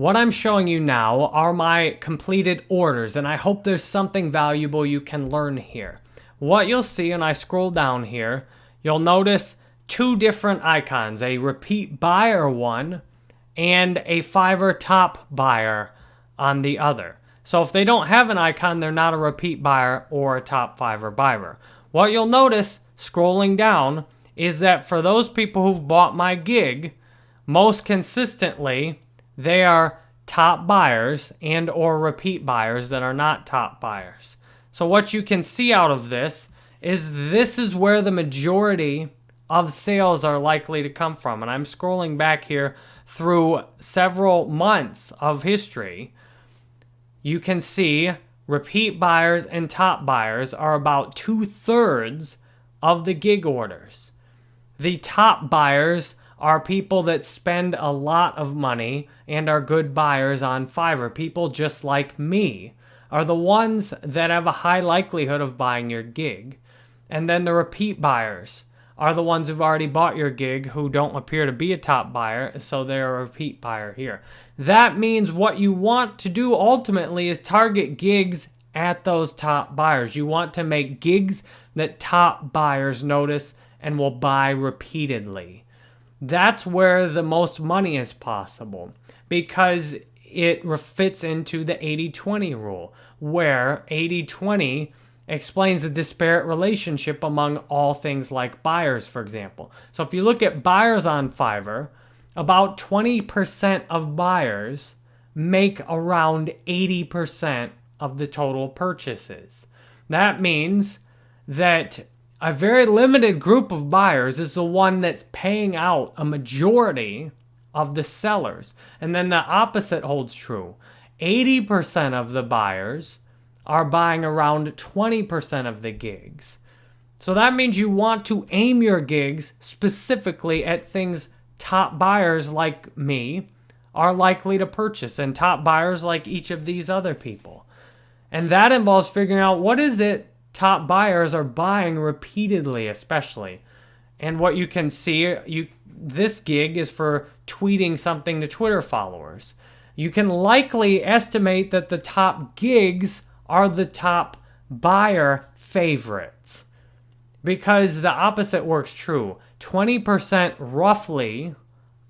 What I'm showing you now are my completed orders, and I hope there's something valuable you can learn here. What you'll see when I scroll down here, you'll notice two different icons, a repeat buyer one and a Fiverr top buyer on the other. So if they don't have an icon, they're not a repeat buyer or a top Fiverr buyer. What you'll notice scrolling down is that for those people who've bought my gig, most consistently, they are top buyers and or repeat buyers that are not top buyers. So what you can see out of this is where the majority of sales are likely to come from. And I'm scrolling back here through several months of history. You can see repeat buyers and top buyers are about 2/3 of the gig orders. The top buyers are people that spend a lot of money and are good buyers on Fiverr. People just like me are the ones that have a high likelihood of buying your gig. And then the repeat buyers are the ones who've already bought your gig who don't appear to be a top buyer, so they're a repeat buyer here. That means what you want to do ultimately is target gigs at those top buyers. You want to make gigs that top buyers notice and will buy repeatedly. That's where the most money is possible because it fits into the 80-20 rule, where 80-20 explains the disparate relationship among all things like buyers, for example. So if you look at buyers on Fiverr, about 20% of buyers make around 80% of the total purchases. That means that a very limited group of buyers is the one that's paying out a majority of the sellers. And then the opposite holds true. 80% of the buyers are buying around 20% of the gigs. So that means you want to aim your gigs specifically at things top buyers like me are likely to purchase and top buyers like each of these other people. And that involves figuring out what is it top buyers are buying repeatedly, especially. And what you can see, this gig is for tweeting something to Twitter followers. You can likely estimate that the top gigs are the top buyer favorites because the opposite works true. 20% roughly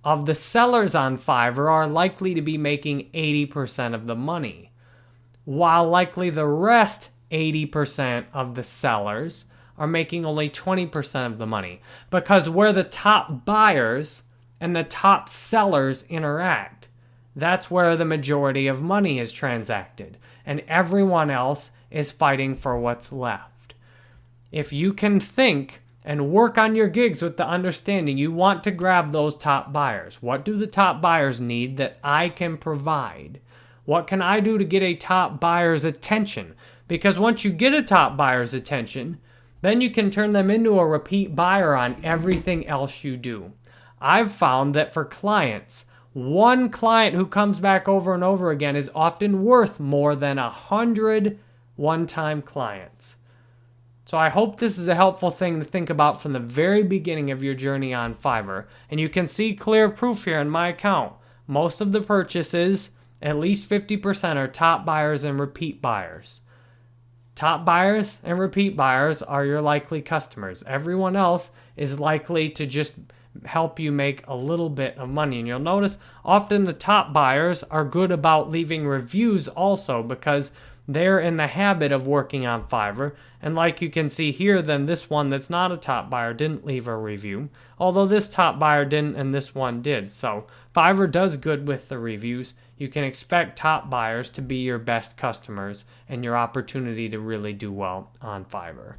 of the sellers on Fiverr are likely to be making 80% of the money, while likely the rest 80% of the sellers are making only 20% of the money, because where the top buyers and the top sellers interact, that's where the majority of money is transacted, and everyone else is fighting for what's left. If you can think and work on your gigs with the understanding you want to grab those top buyers, what do the top buyers need that I can provide? What can I do to get a top buyer's attention? Because once you get a top buyer's attention, then you can turn them into a repeat buyer on everything else you do. I've found that for clients, one client who comes back over and over again is often worth more than 100 one-time clients. So I hope this is a helpful thing to think about from the very beginning of your journey on Fiverr. And you can see clear proof here in my account. Most of the purchases, at least 50%, are top buyers and repeat buyers. Top buyers and repeat buyers are your likely customers. Everyone else is likely to just help you make a little bit of money. And you'll notice often the top buyers are good about leaving reviews also because they're in the habit of working on Fiverr. And like you can see here, then this one that's not a top buyer didn't leave a review, although this top buyer didn't and this one did. So Fiverr does good with the reviews. You can expect top buyers to be your best customers and your opportunity to really do well on Fiverr.